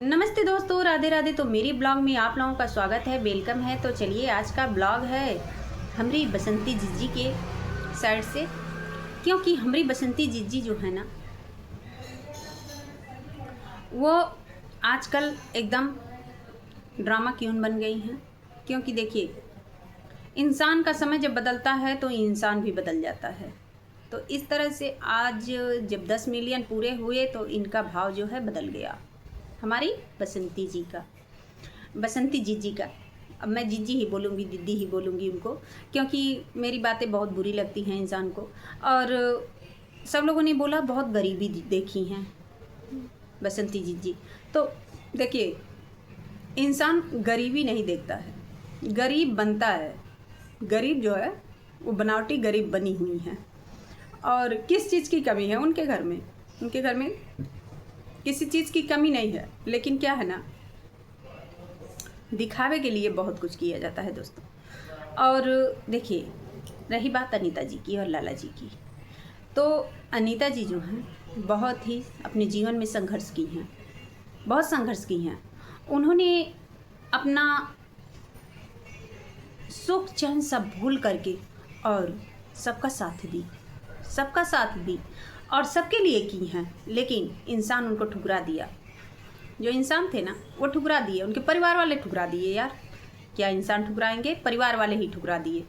नमस्ते दोस्तों, राधे राधे। तो मेरी ब्लॉग में आप लोगों का स्वागत है, वेलकम है। तो चलिए, आज का ब्लॉग है हमारी बसंती जीजी के साइड से, क्योंकि हमारी बसंती जीजी जो है ना, वो आजकल एकदम ड्रामा क्यून बन गई हैं। क्योंकि देखिए, इंसान का समय जब बदलता है तो इंसान भी बदल जाता है। तो इस तरह से आज जब 10 मिलियन पूरे हुए तो इनका भाव जो है बदल गया, हमारी बसंती जी का, बसंती जीजी का। अब मैं जीजी ही बोलूँगी, दीदी ही बोलूँगी उनको, क्योंकि मेरी बातें बहुत बुरी लगती हैं इंसान को। और सब लोगों ने बोला बहुत गरीबी देखी हैं बसंती जीजी। तो देखिए, इंसान गरीबी नहीं देखता है, गरीब बनता है। गरीब जो है वो बनावटी गरीब बनी हुई हैं। और किस चीज़ की कमी है उनके घर में? उनके घर में किसी चीज़ की कमी नहीं है, लेकिन क्या है ना, दिखावे के लिए बहुत कुछ किया जाता है दोस्तों। और देखिए, रही बात अनीता जी की और लाला जी की, तो अनीता जी जो हैं बहुत ही अपने जीवन में संघर्ष की हैं, बहुत संघर्ष की हैं। उन्होंने अपना सुख चैन सब भूल करके और सबका साथ दी, सबका साथ दी और सबके लिए की हैं। लेकिन इंसान उनको ठुकरा दिया। जो इंसान थे ना, वो ठुकरा दिए, उनके परिवार वाले ठुकरा दिए। यार, क्या इंसान ठुकराएंगे? परिवार वाले ही ठुकरा दिए।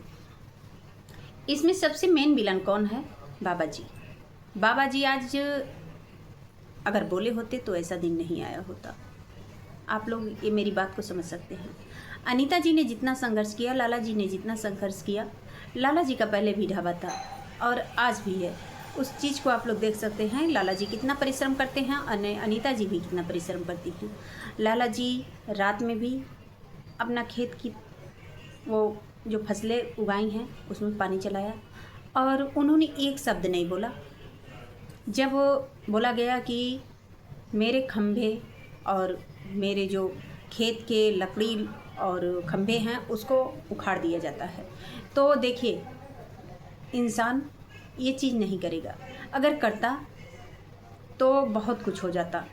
इसमें सबसे मेन विलन कौन है? बाबा जी। बाबा जी आज अगर बोले होते तो ऐसा दिन नहीं आया होता। आप लोग ये मेरी बात को समझ सकते हैं। अनीता जी ने जितना संघर्ष किया, लाला जी ने जितना संघर्ष किया, लाला जी का पहले भी ढाबा था और आज भी है। उस चीज़ को आप लोग देख सकते हैं। लाला जी कितना परिश्रम करते हैं, अनीता जी भी कितना परिश्रम करती हैं। लाला जी रात में भी अपना खेत की वो जो फसलें उगाई हैं उसमें पानी चलाया, और उन्होंने एक शब्द नहीं बोला। जब बोला गया कि मेरे खंभे और मेरे जो खेत के लकड़ी और खंभे हैं उसको उखाड़ दिया जाता है, तो देखिए, इंसान ये चीज़ नहीं करेगा। अगर करता तो बहुत कुछ हो जाता।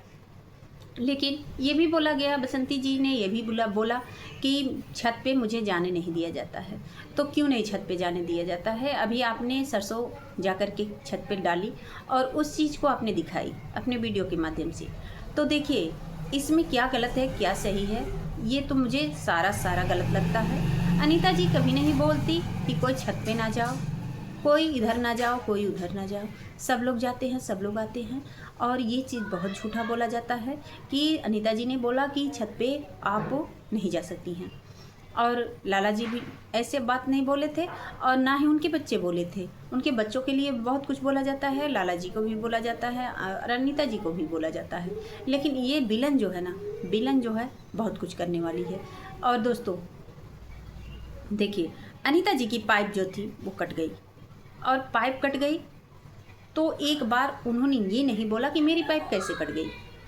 लेकिन ये भी बोला गया, बसंती जी ने ये भी बोला कि छत पे मुझे जाने नहीं दिया जाता है। तो क्यों नहीं छत पे जाने दिया जाता है? अभी आपने सरसों जा कर के छत पे डाली और उस चीज़ को आपने दिखाई अपने वीडियो के माध्यम से। तो देखिए, इसमें क्या गलत है क्या सही है, ये तो मुझे सारा गलत लगता है। अनीता जी कभी नहीं बोलती कि कोई छत पे ना जाओ, कोई इधर ना जाओ, कोई उधर ना जाओ। सब लोग जाते हैं, सब लोग आते हैं। और ये चीज़ बहुत झूठा बोला जाता है कि अनीता जी ने बोला कि छत पे आप नहीं जा सकती हैं। और लाला जी भी ऐसे बात नहीं बोले थे, और ना ही उनके बच्चे बोले थे। उनके बच्चों के लिए बहुत कुछ बोला जाता है, लाला जी को भी बोला जाता है और अनीता जी को भी बोला जाता है। लेकिन ये विलन जो है ना, विलन जो है बहुत कुछ करने वाली है। और दोस्तों देखिए, अनीता जी की पाइप जो थी वो कट गई, और पाइप कट गई तो एक बार उन्होंने ये नहीं बोला कि मेरी पाइप कैसे कट गई।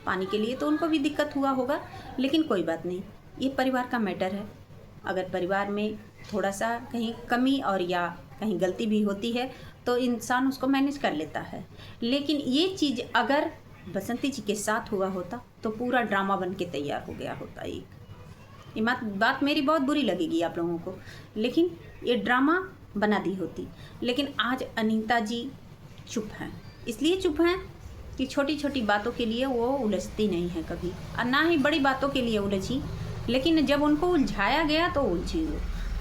पानी के लिए तो उनको भी दिक्कत हुआ होगा, लेकिन कोई बात नहीं, ये परिवार का मैटर है। अगर परिवार में थोड़ा सा कहीं कमी और या कहीं गलती भी होती है तो इंसान उसको मैनेज कर लेता है। लेकिन ये चीज़ अगर बसंती जी के साथ हुआ होता तो पूरा ड्रामा बन के तैयार हो गया होता। ये बात मेरी बहुत बुरी लगेगी आप लोगों को, लेकिन ये ड्रामा बना दी होती। लेकिन आज अनीता जी चुप हैं। इसलिए चुप हैं कि छोटी छोटी बातों के लिए वो उलझती नहीं है कभी, और ना ही बड़ी बातों के लिए उलझी। लेकिन जब उनको उलझाया गया तो उलझी वो।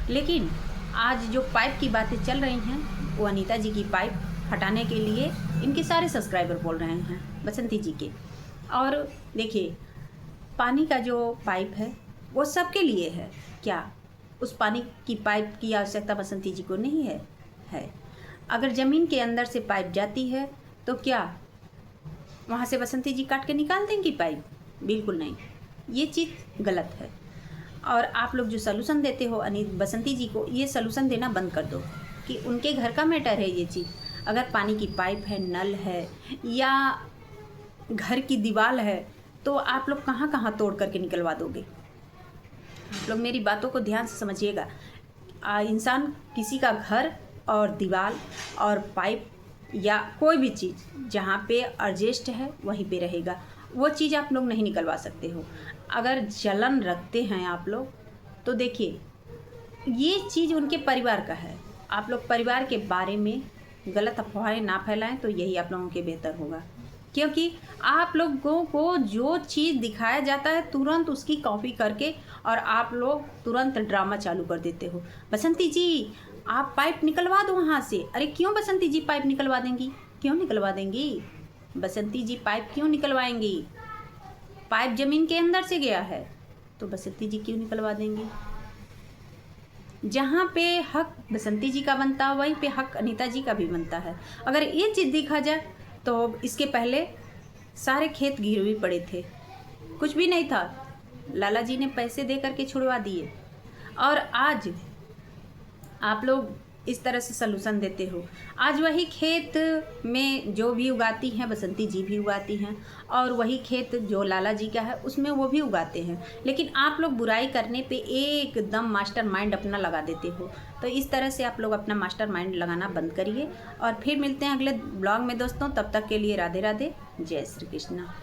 लेकिन आज जो पाइप की बातें चल रही हैं, वो अनीता जी की पाइप हटाने के लिए इनके सारे सब्सक्राइबर बोल रहे हैं, बसंती जी के। और देखिए, पानी का जो पाइप है वो सबके लिए है। क्या उस पानी की पाइप की आवश्यकता बसंती जी को नहीं है? है। अगर ज़मीन के अंदर से पाइप जाती है तो क्या वहाँ से बसंती जी काट के निकाल देंगी पाइप? बिल्कुल नहीं, ये चीज़ गलत है। और आप लोग जो सलूशन देते हो बसंती जी को, ये सलूशन देना बंद कर दो कि उनके घर का मैटर है ये चीज़। अगर पानी की पाइप है, नल है या घर की दीवार है, तो आप लोग कहाँ कहाँ तोड़ करके निकलवा दोगे? आप लोग मेरी बातों को ध्यान से समझिएगा। इंसान किसी का घर और दीवार और पाइप या कोई भी चीज़ जहाँ पे एडजस्ट है वहीं पे रहेगा। वो चीज़ आप लोग नहीं निकलवा सकते हो। अगर जलन रखते हैं आप लोग तो देखिए ये चीज़ उनके परिवार का है। आप लोग परिवार के बारे में गलत अफवाहें ना फैलाएं तो यही आप लोगों के बेहतर होगा, क्योंकि आप लोगों को जो चीज़ दिखाया जाता है तुरंत उसकी कॉपी करके और आप लोग तुरंत ड्रामा चालू कर देते हो। बसंती जी आप पाइप निकलवा दो वहाँ से। अरे क्यों बसंती जी पाइप निकलवा देंगी? क्यों निकलवा देंगी बसंती जी? पाइप क्यों निकलवाएंगी? पाइप ज़मीन के अंदर से गया है तो बसंती जी क्यों निकलवा देंगी? जहाँ पे हक बसंती जी का बनता है वहीं पे हक अनीता जी का भी बनता है। अगर ये चीज़ देखा जाए तो इसके पहले सारे खेत गिरवी पड़े थे, कुछ भी नहीं था, लाला जी ने पैसे दे करके छुड़वा दिए और आज आप लोग इस तरह से सलूशन देते हो। आज वही खेत में जो भी उगाती हैं बसंती जी भी उगाती हैं और वही खेत जो लाला जी का है उसमें वो भी उगाते हैं, लेकिन आप लोग बुराई करने पे एकदम मास्टर माइंड अपना लगा देते हो। तो इस तरह से आप लोग अपना मास्टर माइंड लगाना बंद करिए और फिर मिलते हैं अगले ब्लॉग में दोस्तों। तब तक के लिए राधे राधे, जय श्री कृष्णा।